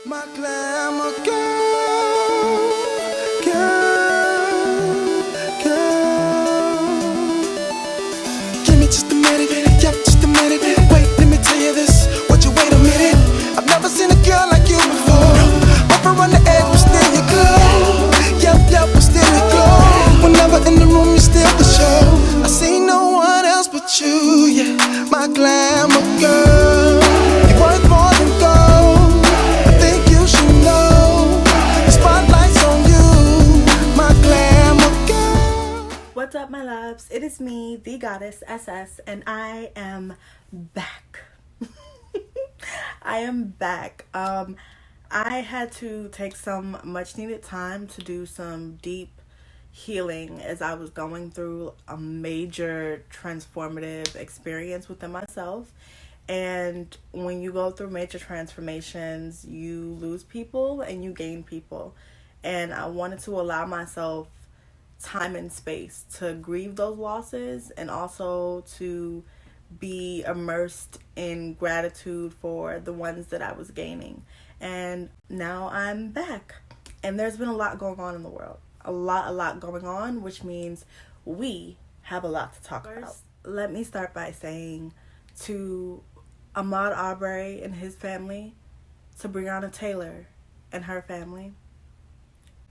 My glamour girl, girl, girl. Give me just a minute, yep, just a minute. Wait, let me tell you this. Would you wait a minute? I've never seen a girl like you before. Over on the edge, but still you glow. Yep, but still you glow. Whenever in the room, you still the show. I see no one else but you, yeah. My glamour girl, you're worth more than gold. I think you should know. The spotlight's on you, my glamour girl. What's up, my loves? It is me, the goddess SS, and I am back. I am back. I had to take some much needed time to do some deep healing as I was going through a major transformative experience within myself. And when you go through major transformations, you lose people and you gain people. And I wanted to allow myself time and space to grieve those losses and also to be immersed in gratitude for the ones that I was gaining. And now I'm back. And there's been a lot going on in the world. A lot going on, which means we have a lot to talk about. Let me start by saying to Ahmaud Arbery and his family, to Breonna Taylor and her family,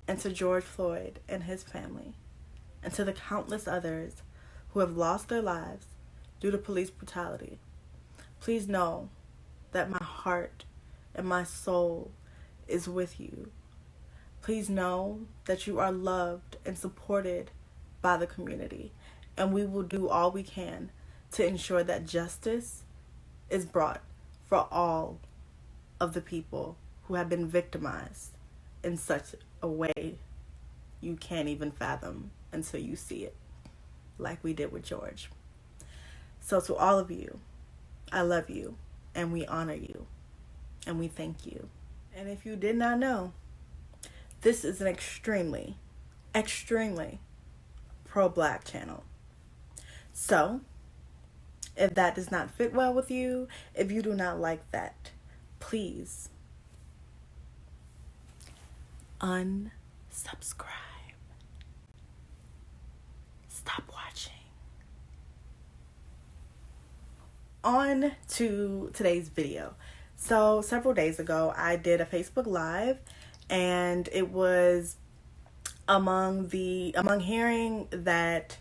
and to George Floyd and his family, and to the countless others who have lost their lives due to police brutality. Please know that my heart and my soul is with you. Please know that you are loved and supported by the community, and we will do all we can to ensure that justice is brought for all of the people who have been victimized in such a way you can't even fathom until you see it, like we did with George. So to all of you, I love you, and we honor you, and we thank you. And if you did not know, this is an extremely pro-Black channel. So, if that does not fit well with you, if you do not like that, please unsubscribe. Stop watching. On to today's video. So several days ago, I did a Facebook Live, and it was among hearing that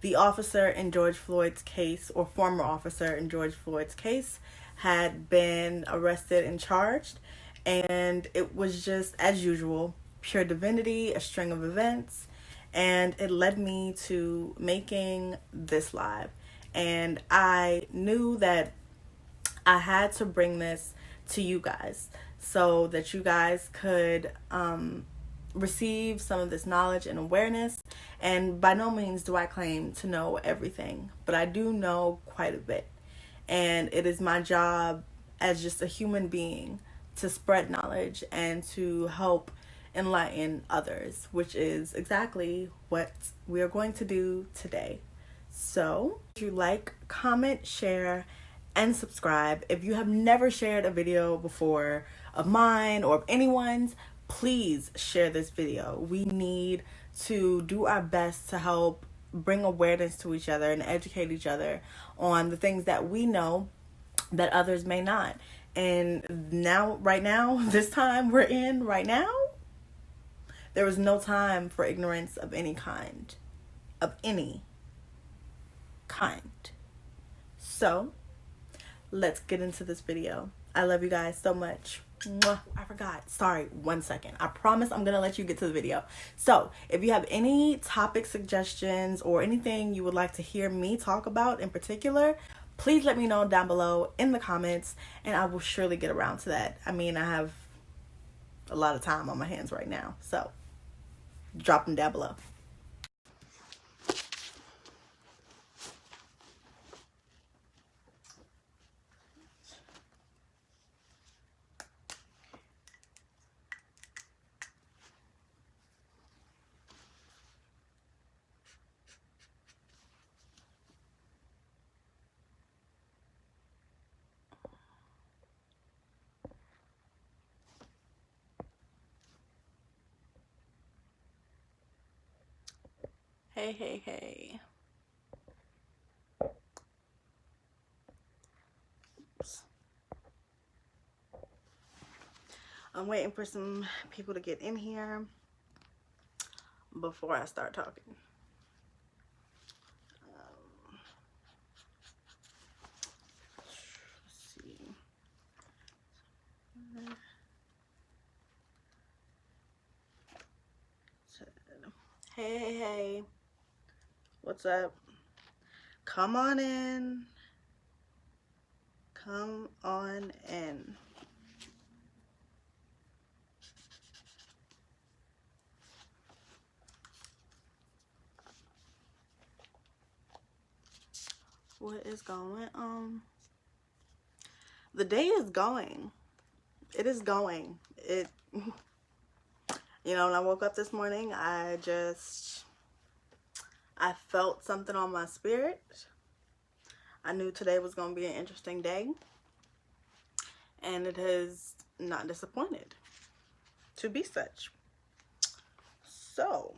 the officer in George Floyd's case, or former officer in George Floyd's case, had been arrested and charged. And it was just, as usual, pure divinity, a string of events. And it led me to making this live. And I knew that I had to bring this to you guys so that you guys could receive some of this knowledge and awareness. And by no means do I claim to know everything, but I do know quite a bit. And it is my job as just a human being to spread knowledge and to help enlighten others, which is exactly what we are going to do today. So, if you like, comment, share, and subscribe. If you have never shared a video before of mine or of anyone's, please share this video. We need to do our best to help bring awareness to each other and educate each other on the things that we know that others may not. And right now, this time we're in right now, there is no time for ignorance of any kind. So, let's get into this video. I love you guys so much. Mwah. I forgot. Sorry, 1 second. I promise I'm gonna let you get to the video. So, if you have any topic suggestions or anything you would like to hear me talk about in particular, please let me know down below in the comments, and I will surely get around to that. I mean, I have a lot of time on my hands right now, so drop them down below. Hey. Oops. I'm waiting for some people to get in here before I start talking. Let's see. Hey. What's up? Come on in. Come on in. What is going on? The day is going. It is going. You know, when I woke up this morning, I felt something on my spirit. I knew today was going to be an interesting day. And it has not disappointed to be such. So,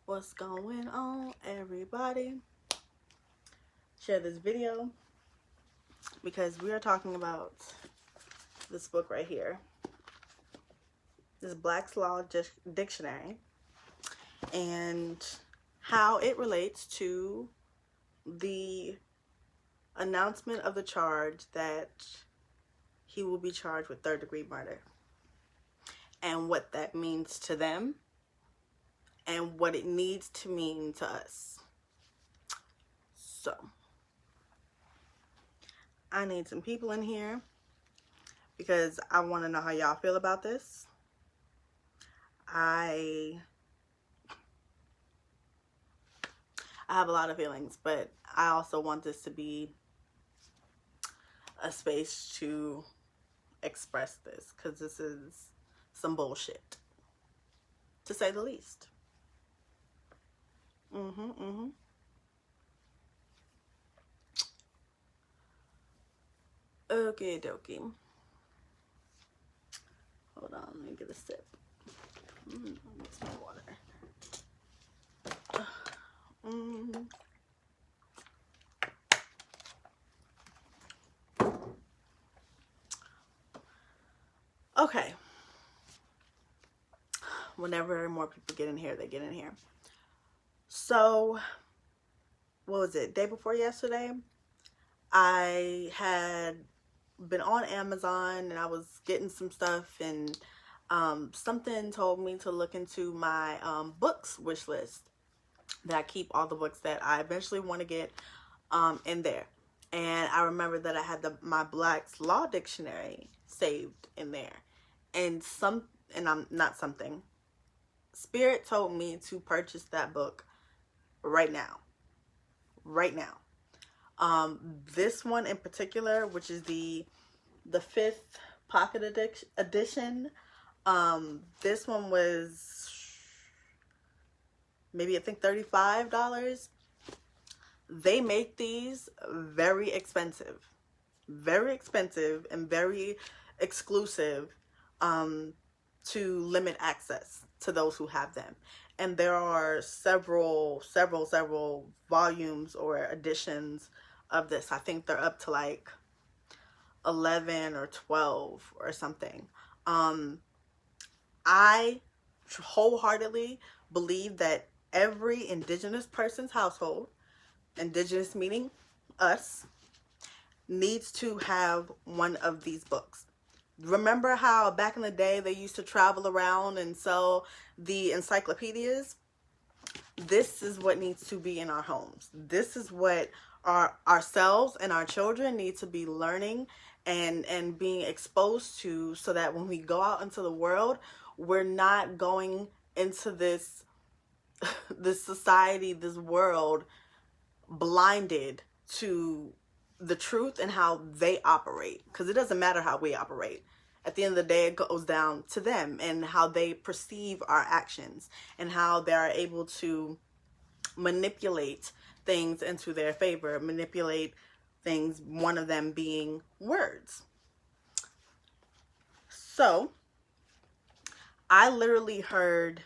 what's going on, everybody? Share this video because we are talking about this book right here, this Black's Law Dictionary, and how it relates to the announcement of the charge that he will be charged with third-degree murder, and what that means to them and what it needs to mean to us. So I need some people in here because I want to know how y'all feel about this. I have a lot of feelings, but I also want this to be a space to express this, because this is some bullshit, to say the least. Okay, dokie. Hold on, let me get a sip. Mix my water. Okay. Whenever more people get in here, they get in here. So, what was it? Day before yesterday, I had been on Amazon and I was getting some stuff, and something told me to look into my books wish list, that I keep all the books that I eventually want to get in there. And I remember that I had my Black's Law Dictionary saved in there, and Spirit told me to purchase that book right now. This one in particular, which is the 5th pocket edition, this one was maybe, I think, $35. They make these very expensive and very exclusive, to limit access to those who have them. And there are several volumes or editions of this. I think they're up to like 11 or 12 or something. I wholeheartedly believe that every Indigenous person's household, Indigenous meaning us, needs to have one of these books. Remember how back in the day they used to travel around and sell the encyclopedias? This is what needs to be in our homes. This is what ourselves and our children need to be learning and being exposed to, so that when we go out into the world, we're not going into this society, this world, blinded to the truth and how they operate. Because it doesn't matter how we operate. At the end of the day, it goes down to them and how they perceive our actions and how they are able to manipulate things into their favor, manipulate things, one of them being words. So I literally heard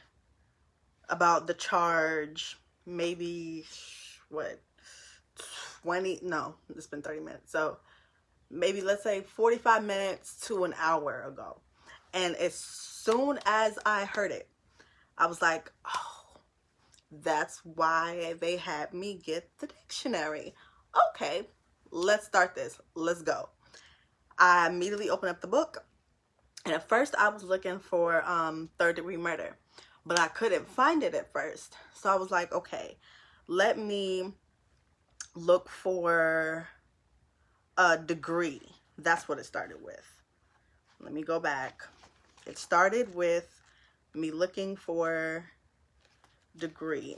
about the charge maybe, what, 20, no, it's been 30 minutes. So maybe let's say 45 minutes to an hour ago. And as soon as I heard it, I was like, oh, that's why they had me get the dictionary. Okay, let's start this. Let's go. I immediately opened up the book. And at first I was looking for third-degree murder, but I couldn't find it at first. So I was like, okay, let me look for a degree. That's what it started with. Let me go back. It started with me looking for degree.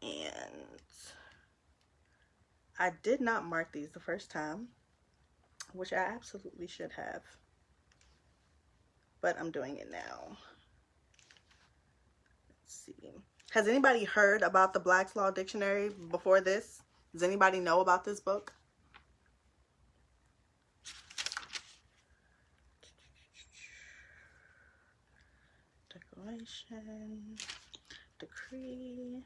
And I did not mark these the first time, which I absolutely should have, but I'm doing it now. Let's see. Has anybody heard about the Black's Law Dictionary before this? Does anybody know about this book? Declaration, decree.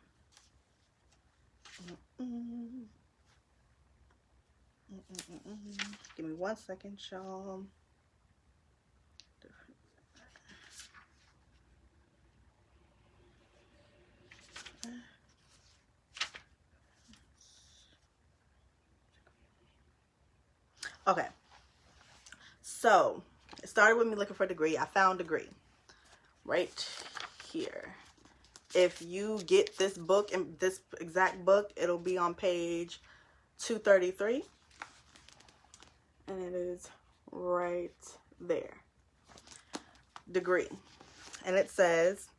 Give me 1 second, y'all. Okay, so it started with me looking for a degree. I found degree right here. If you get this book, and this exact book, it'll be on page 233. And it is right there. Degree. And it says,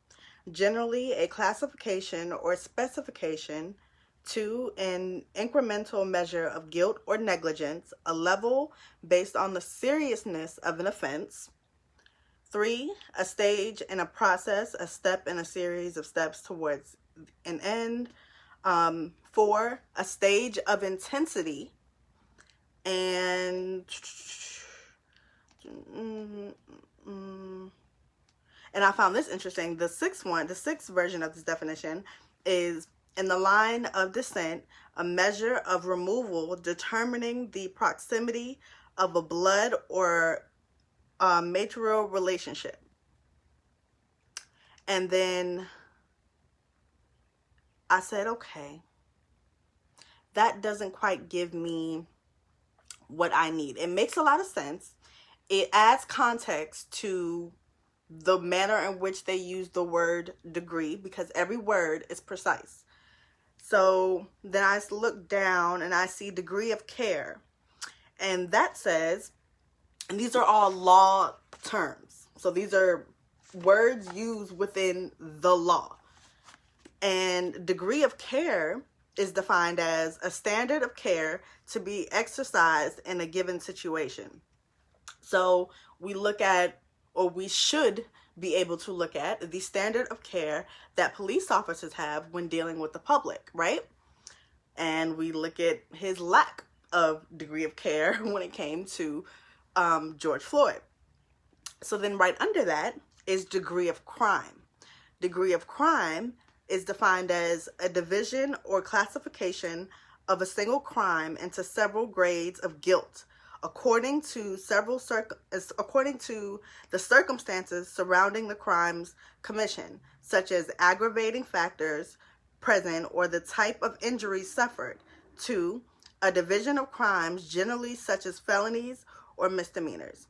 generally a classification or specification to an incremental measure of guilt or negligence, a level based on the seriousness of an offense. 3, a stage in a process, a step in a series of steps towards an end. 4, a stage of intensity. And I found this interesting. The sixth version of this definition is, in the line of descent, a measure of removal determining the proximity of a blood or material relationship. And then I said, okay, that doesn't quite give me what I need. It makes a lot of sense. It adds context to the manner in which they use the word degree, because every word is precise. So then I look down and I see degree of care, and that says, and these are all law terms, so these are words used within the law. And degree of care is defined as a standard of care to be exercised in a given situation. So we look at, or we should be able to look at, the standard of care that police officers have when dealing with the public, right? And we look at his lack of degree of care when it came to George Floyd. So then right under that is degree of crime. Degree of crime is defined as a division or classification of a single crime into several grades of guilt, according to the circumstances surrounding the crime's commission, such as aggravating factors present or the type of injury suffered. 2, a division of crimes generally such as felonies or misdemeanors.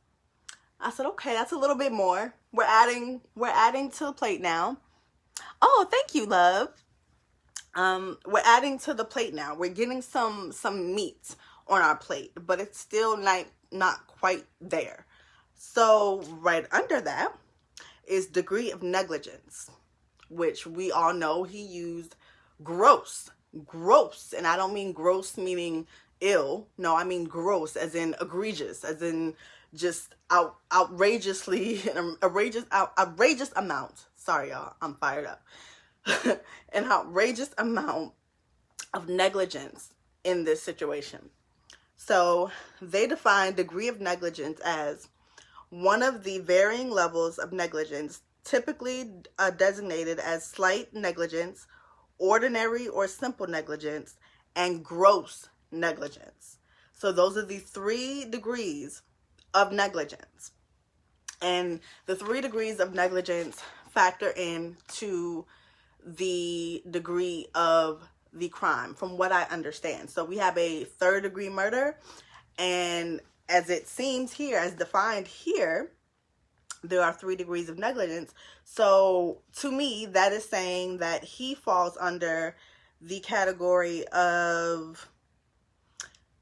I said, okay, that's a little bit more. We're adding to the plate now. Oh, thank you, love. We're adding to the plate now. We're getting some meat on our plate, but it's still not quite there. So right under that is degree of negligence, which we all know he used gross, and I don't mean gross meaning ill. No, I mean gross as in egregious, as in just outrageously, an outrageous amount. Sorry, y'all, I'm fired up. an outrageous amount of negligence in this situation. So they define degree of negligence as one of the varying levels of negligence, typically designated as slight negligence, ordinary or simple negligence, and gross negligence. So those are the 3 degrees of negligence. And the 3 degrees of negligence factor into the degree of the crime, from what I understand. So we have a 3rd degree murder, and as it seems here, as defined here, there are 3 degrees of negligence. So to me, that is saying that he falls under the category of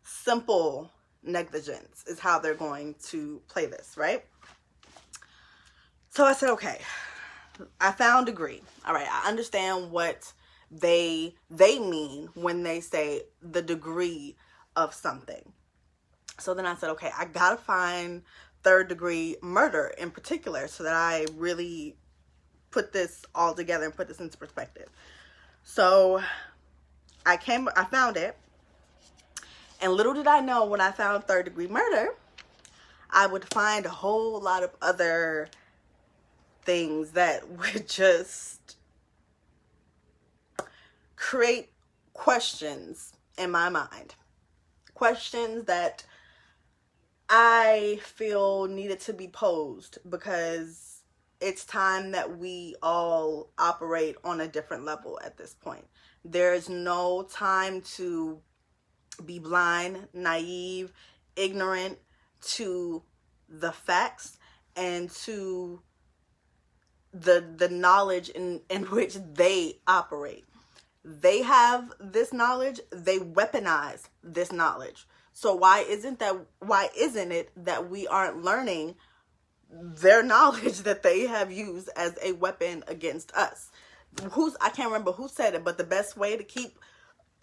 simple negligence, is how they're going to play this, right? So I said, okay, I found degree. All right, I understand what they mean when they say the degree of something. So then I said, okay, I gotta find 3rd degree murder in particular so that I really put this all together and put this into perspective. So I found it, and little did I know when I found 3rd degree murder, I would find a whole lot of other things that would just create questions in my mind. Questions that I feel needed to be posed, because it's time that we all operate on a different level at this point. There's no time to be blind, naive, ignorant to the facts and to the knowledge in which they operate. They have this knowledge, they weaponize this knowledge. So why isn't it that we aren't learning their knowledge that they have used as a weapon against us? I can't remember who said it, but the best way to keep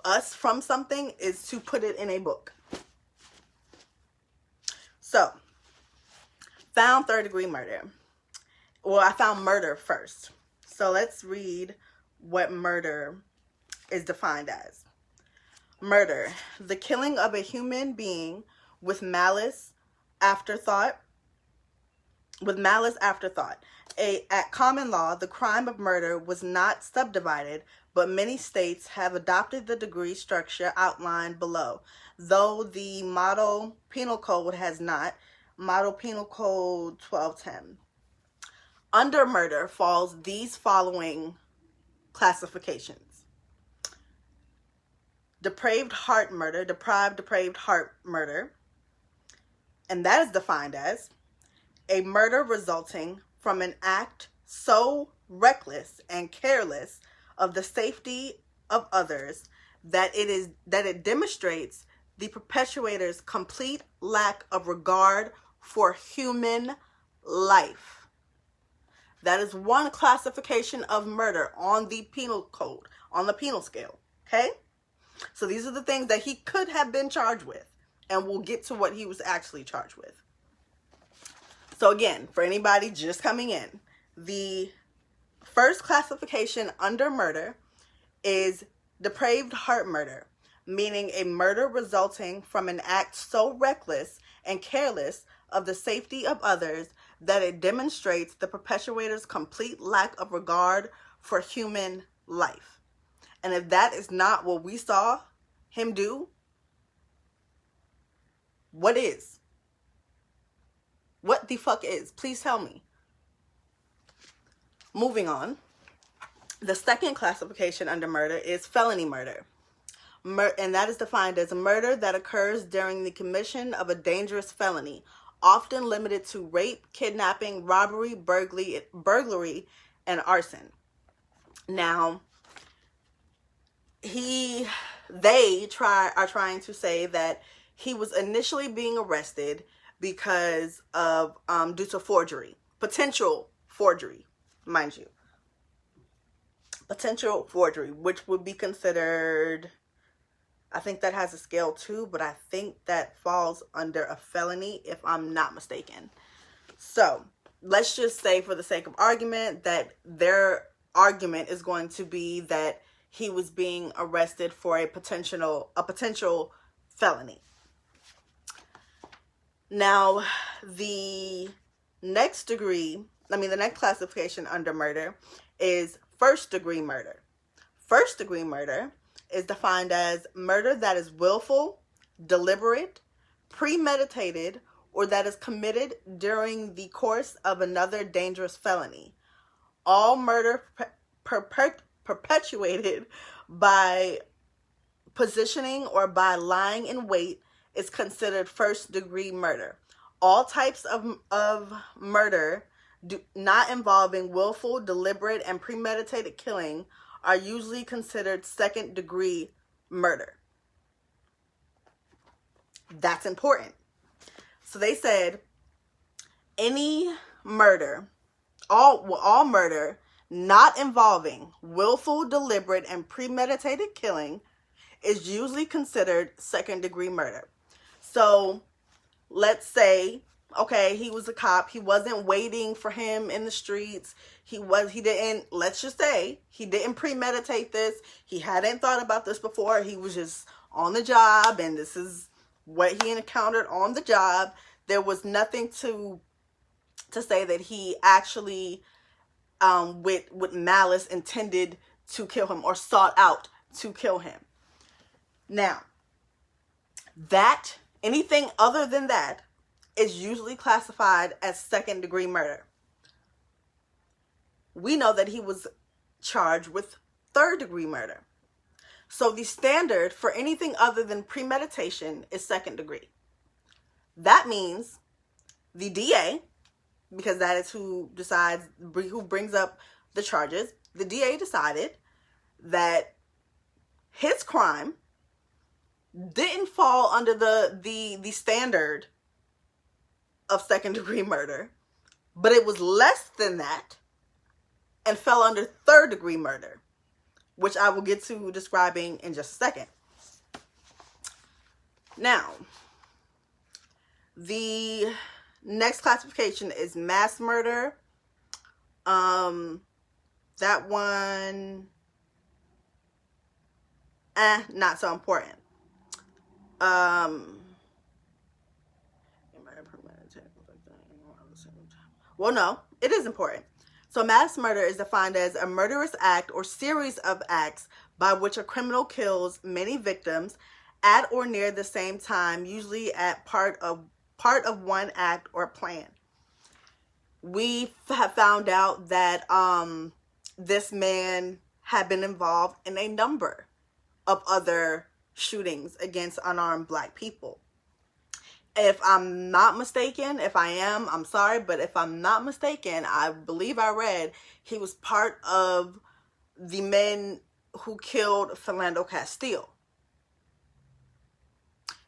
us from something is to put it in a book. So, found 3rd degree murder. Well, I found murder first. So let's read what murder is defined as. Murder, the killing of a human being with malice afterthought. At common law, the crime of murder was not subdivided, but many states have adopted the degree structure outlined below, though the Model Penal Code has not. Model Penal Code 1210. Under murder falls these following classifications. Depraved heart murder, depraved heart murder, and that is defined as a murder resulting from an act so reckless and careless of the safety of others that it demonstrates the perpetrator's complete lack of regard for human life. That is one classification of murder on the penal code, on the penal scale, okay? So these are the things that he could have been charged with, and we'll get to what he was actually charged with. So again, for anybody just coming in, the first classification under murder is depraved heart murder, meaning a murder resulting from an act so reckless and careless of the safety of others that it demonstrates the perpetrator's complete lack of regard for human life. And if that is not what we saw him do, what is? What the fuck is? Please tell me. Moving on. The second classification under murder is felony murder. And that is defined as a murder that occurs during the commission of a dangerous felony, often limited to rape, kidnapping, robbery, burglary, and arson. Now, they are trying to say that he was initially being arrested because of due to forgery, potential forgery, mind you, potential forgery, which would be considered, I think that has a scale too, but I think that falls under a felony if I'm not mistaken. So let's just say, for the sake of argument, that they're argument is going to be that he was being arrested for a potential felony. Now, the next classification under murder is first degree murder. First degree murder is defined as murder that is willful, deliberate, premeditated, or that is committed during the course of another dangerous felony. All murder perpetuated by positioning or by lying in wait is considered first degree murder. All types of murder not involving willful, deliberate, and premeditated killing are usually considered second degree murder. That's important. So they said any murder, all murder not involving willful, deliberate, and premeditated killing is usually considered second degree murder. So let's say, okay, he was a cop. He wasn't waiting for him in the streets. Let's just say he didn't premeditate this. He hadn't thought about this before. He was just on the job, and this is what he encountered on the job. There was nothing to say that he actually, with malice, intended to kill him or sought out to kill him. Now, anything other than that is usually classified as second degree murder. We know that he was charged with third degree murder. So the standard for anything other than premeditation is second degree. That means the DA, because that is who brings up the charges, the DA decided that his crime didn't fall under the standard of second degree murder, but it was less than that and fell under third degree murder, which I will get to describing in just a second. Now, the next classification is mass murder. That one, not so important. Well, no, it is important. So mass murder is defined as a murderous act or series of acts by which a criminal kills many victims at or near the same time, usually at part of one act or plan. We have found out that this man had been involved in a number of other shootings against unarmed Black people. If I'm not mistaken, if I am, I'm sorry, but if I'm not mistaken, I believe I read he was part of the men who killed Philando Castile.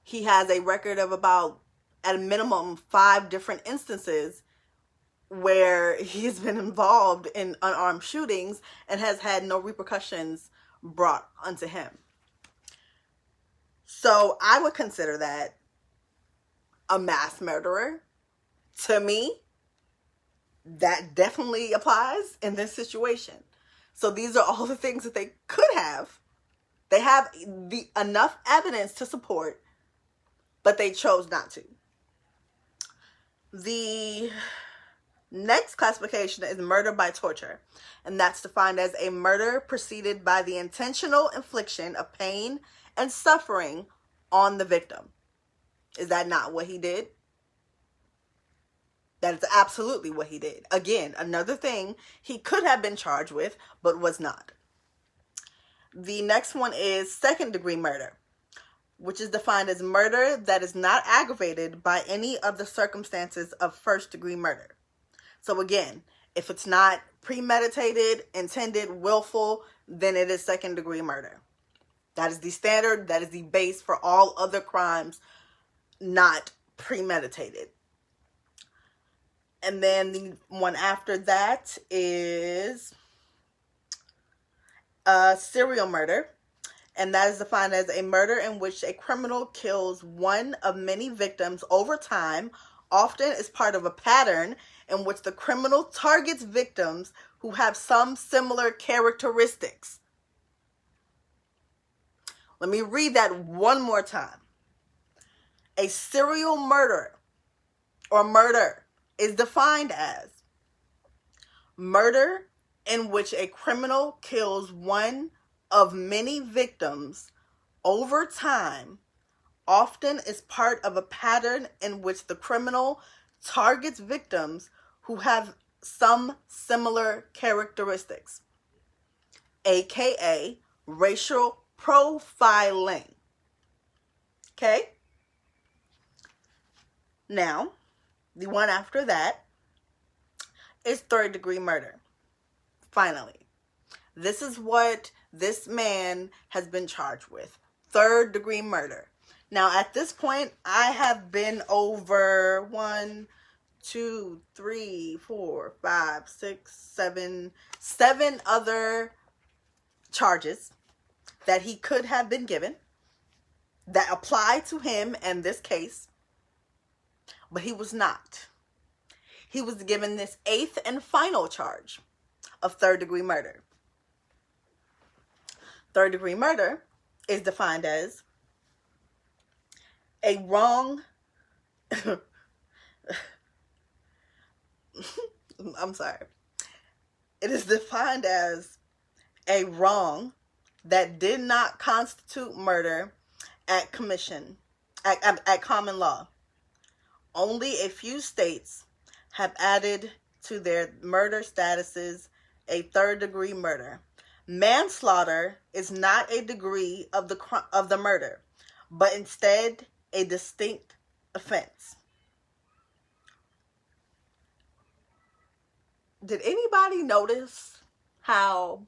He has a record of about, at a minimum, 5 different instances where he's been involved in unarmed shootings and has had no repercussions brought unto him. So I would consider that a mass murderer. To me, that definitely applies in this situation. So these are all the things that they could have. They have enough evidence to support, but they chose not to. The next classification is murder by torture, and that's defined as a murder preceded by the intentional infliction of pain and suffering on the victim. Is that not what he did? That is absolutely what he did. Again, another thing he could have been charged with, but was not. The next one is second degree murder, which is defined as murder that is not aggravated by any of the circumstances of first degree murder. So again, if it's not premeditated, intended, willful, then it is second degree murder. That is the standard. That is the base for all other crimes not premeditated. And then the one after that is serial murder. And that is defined as a murder in which a criminal kills one of many victims over time, often as part of a pattern, in which the criminal targets victims who have some similar characteristics. Let me read that one more time. A serial murder or murder is defined as murder in which a criminal kills one of many victims over time, often is part of a pattern in which the criminal targets victims who have some similar characteristics, aka racial profiling. Okay? Now, the one after that is third-degree murder. Finally, this is what this man has been charged with. Third-degree murder. Now, at this point, I have been over 1, 2, 3, 4, 5, 6, 7 other charges that he could have been given that apply to him in this case, but he was not. He was given this 8th and final charge of third-degree murder. Third-degree murder is defined as a wrong... I'm sorry. It is defined as a wrong that did not constitute murder at common law. Only a few states have added to their murder statuses a third-degree murder. Manslaughter is not a degree of the murder, but instead a distinct offense. Did anybody notice how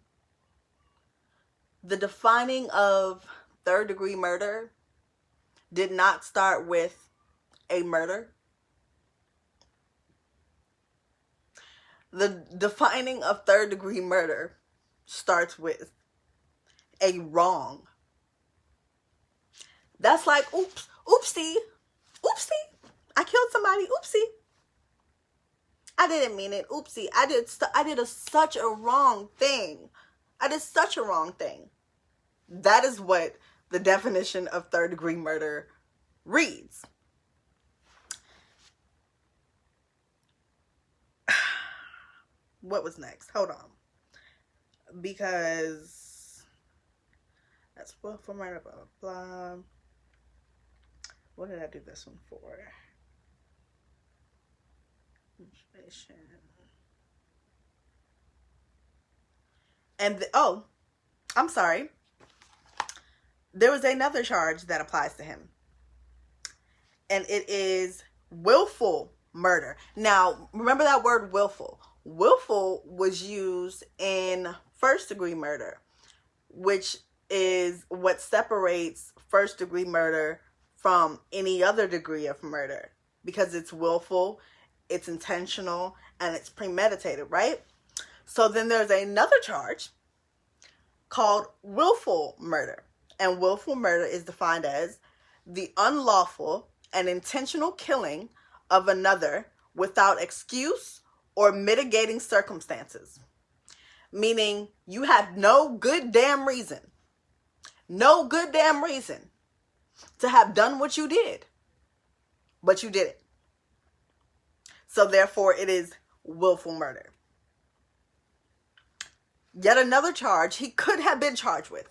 the defining of third-degree murder did not start with a murder? The defining of third-degree murder starts with a wrong. That's like, oopsie, I killed somebody, oopsie. I didn't mean it, oopsie. I did such a wrong thing. I did such a wrong thing. That is what the definition of third-degree murder reads. What was next? Hold on. Because that's willful murder, blah, blah, blah. What did I do this one for? Information. And I'm sorry. There was another charge that applies to him. And it is willful murder. Now, remember that word willful. Willful was used in first-degree murder, which is what separates first-degree murder from any other degree of murder, because it's willful, it's intentional, and it's premeditated, right? So then there's another charge called willful murder. And willful murder is defined as the unlawful and intentional killing of another without excuse or mitigating circumstances. Meaning you have no good damn reason to have done what you did, but you did it. So therefore it is willful murder. Yet another charge he could have been charged with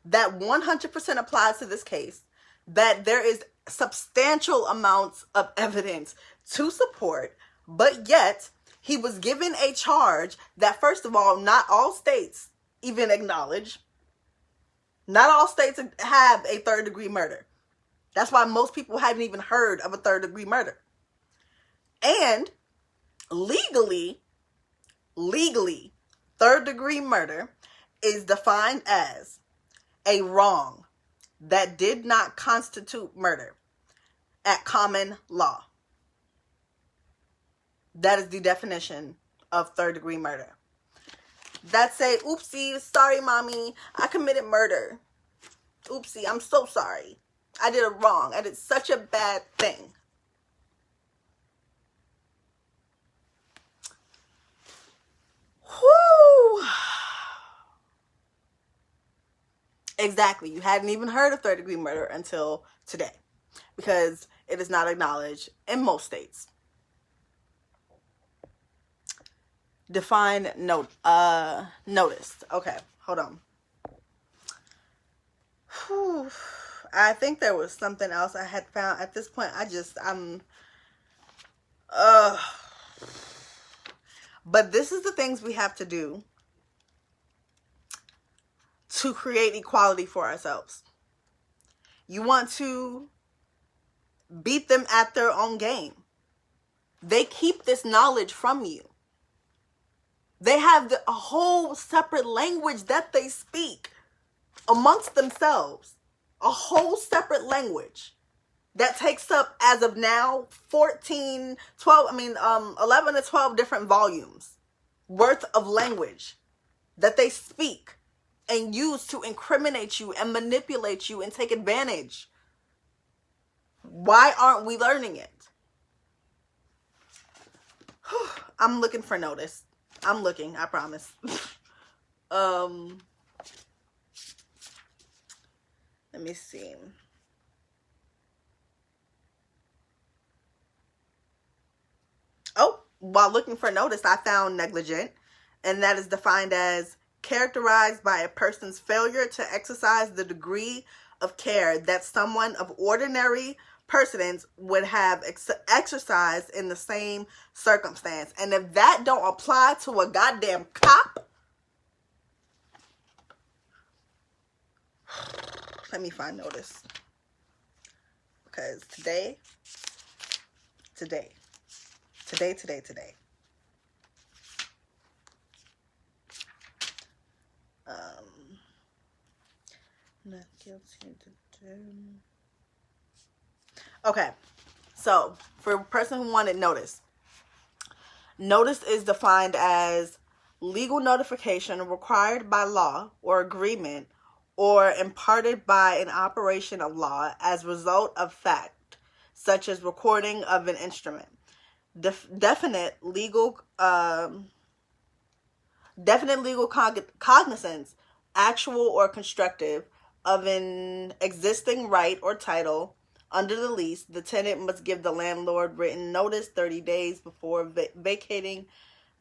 that 100% applies to this case, that there is substantial amounts of evidence to support, but yet he was given a charge that, first of all, not all states even acknowledge. Not all states have a third-degree murder. That's why most people haven't even heard of a third-degree murder. And legally, third-degree murder is defined as a wrong that did not constitute murder at common law. That is the definition of third-degree murder. That's a, oopsie, sorry, mommy, I committed murder. Oopsie, I'm so sorry. I did a wrong. I did such a bad thing. Exactly. You hadn't even heard of third-degree murder until today, because it is not acknowledged in most states. Define notice. Okay, hold on. Whew. I think there was something else I had found at this point. But this is the things we have to do to create equality for ourselves. You want to beat them at their own game. They keep this knowledge from you. They have a whole separate language that they speak amongst themselves. A whole separate language that takes up, as of now, 11 to 12 different volumes worth of language that they speak and use to incriminate you and manipulate you and take advantage. Why aren't we learning it? I'm looking for notice. I'm looking, I promise. Let me see. Oh, while looking for notice, I found negligent, and that is defined as characterized by a person's failure to exercise the degree of care that someone of ordinary precedence would have exercised in the same circumstance. And if that don't apply to a goddamn cop, let me find notice. Because today. Not guilty. Okay, so for a person who wanted notice, notice is defined as legal notification required by law or agreement or imparted by an operation of law as a result of fact, such as recording of an instrument. Definite legal cognizance, actual or constructive, of an existing right or title under the lease. The tenant must give the landlord written notice 30 days before vacating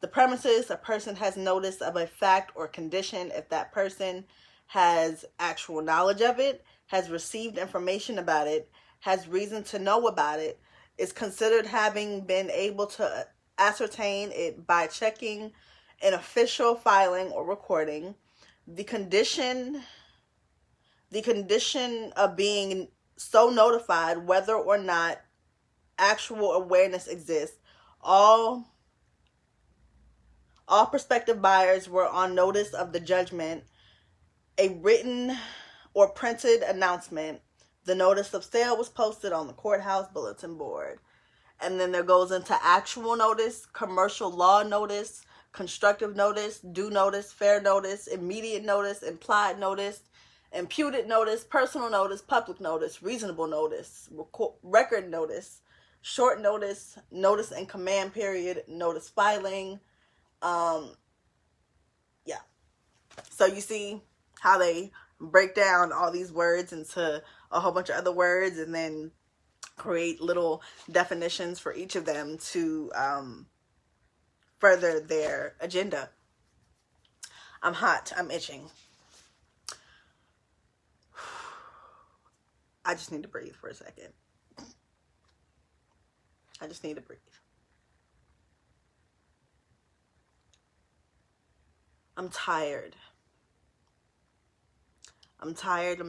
the premises. A person has notice of a fact or condition if that person has actual knowledge of it, has received information about it, has reason to know about it, is considered having been able to ascertain it by checking an official filing or recording. The condition of being so notified, whether or not actual awareness exists. All prospective buyers were on notice of the judgment, a written or printed announcement. The notice of sale was posted on the courthouse bulletin board. And then there goes into actual notice, commercial law notice, constructive notice, due notice, fair notice, immediate notice, implied notice, imputed notice, personal notice, public notice, reasonable notice, record notice, short notice, notice and command period, notice filing. Yeah. So you see how they break down all these words into a whole bunch of other words and then create little definitions for each of them to further their agenda. I'm hot. I'm itching. I just need to breathe for a second. I just need to breathe. I'm tired. I'm tired.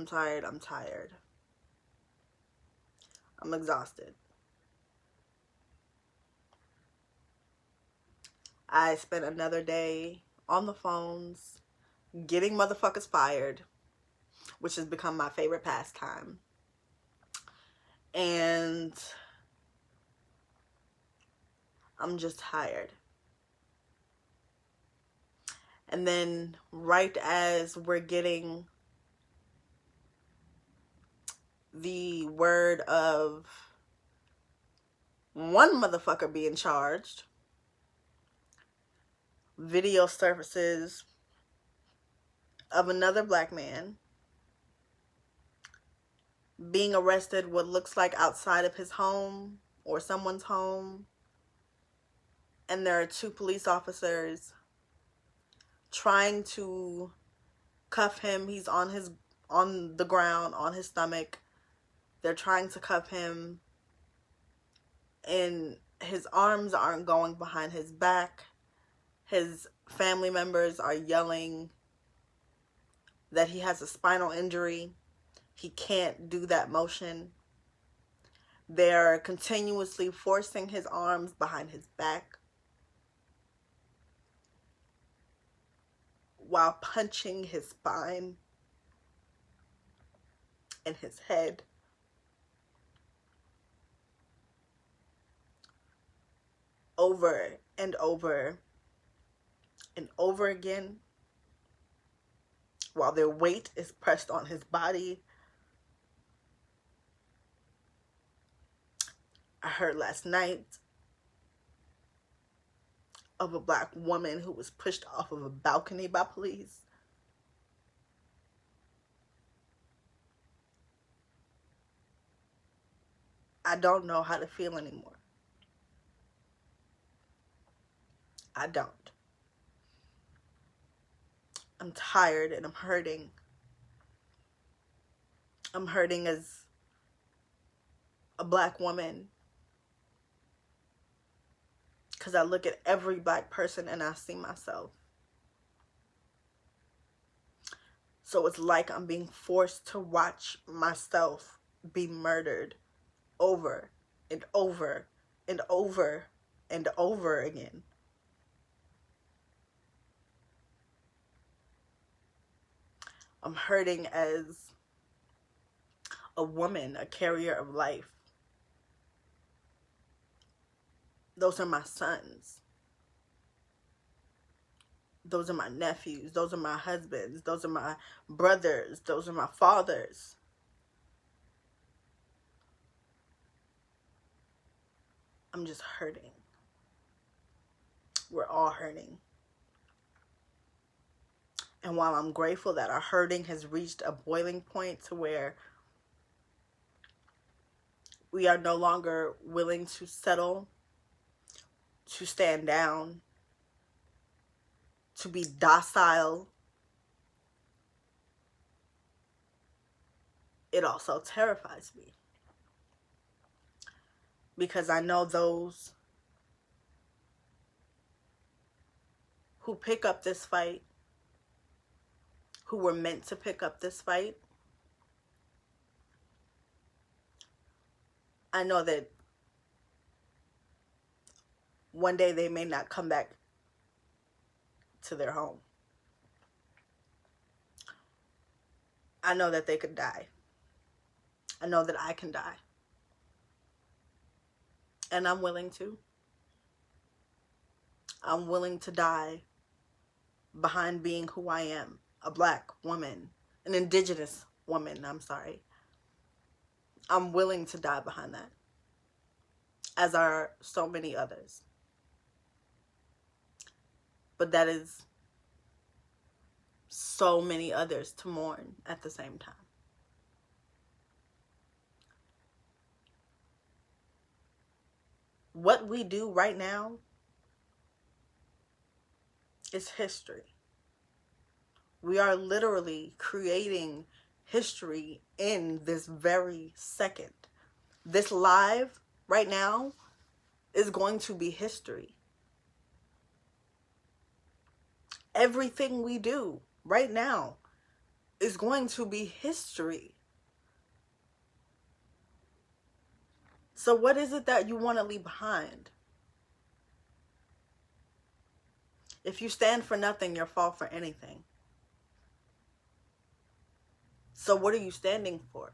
I'm exhausted. I spent another day on the phones getting motherfuckers fired, which has become my favorite pastime. And I'm just tired. And then right as we're getting the word of one motherfucker being charged, video surfaces of another black man being arrested what looks like outside of his home or someone's home, and there are two police officers trying to cuff him. He's on the ground on his stomach. They're trying to cuff him, and his arms aren't going behind his back. His family members are yelling that he has a spinal injury. He can't do that motion. They're continuously forcing his arms behind his back while punching his spine and his head. Over and over and over again, while their weight is pressed on his body. I heard last night of a black woman who was pushed off of a balcony by police. I don't know how to feel anymore. I don't. I'm tired and I'm hurting. I'm hurting as a black woman, because I look at every black person and I see myself. So it's like I'm being forced to watch myself be murdered over and over and over and over again. I'm hurting as a woman, a carrier of life. Those are my sons. Those are my nephews. Those are my husbands. Those are my brothers. Those are my fathers. I'm just hurting. We're all hurting. And while I'm grateful that our hurting has reached a boiling point to where we are no longer willing to settle, to stand down, to be docile, it also terrifies me. Because I know those who pick up this fight, who were meant to pick up this fight, I know that one day they may not come back to their home. I know that they could die. I know that I can die. And I'm willing to. I'm willing to die behind being who I am. A black woman. An indigenous woman, I'm sorry. I'm willing to die behind that. As are so many others. But that is so many others to mourn at the same time. What we do right now is history. We are literally creating history in this very second. This live right now is going to be history. Everything we do right now is going to be history. So what is it that you want to leave behind? If you stand for nothing, you'll fall for anything. So what are you standing for?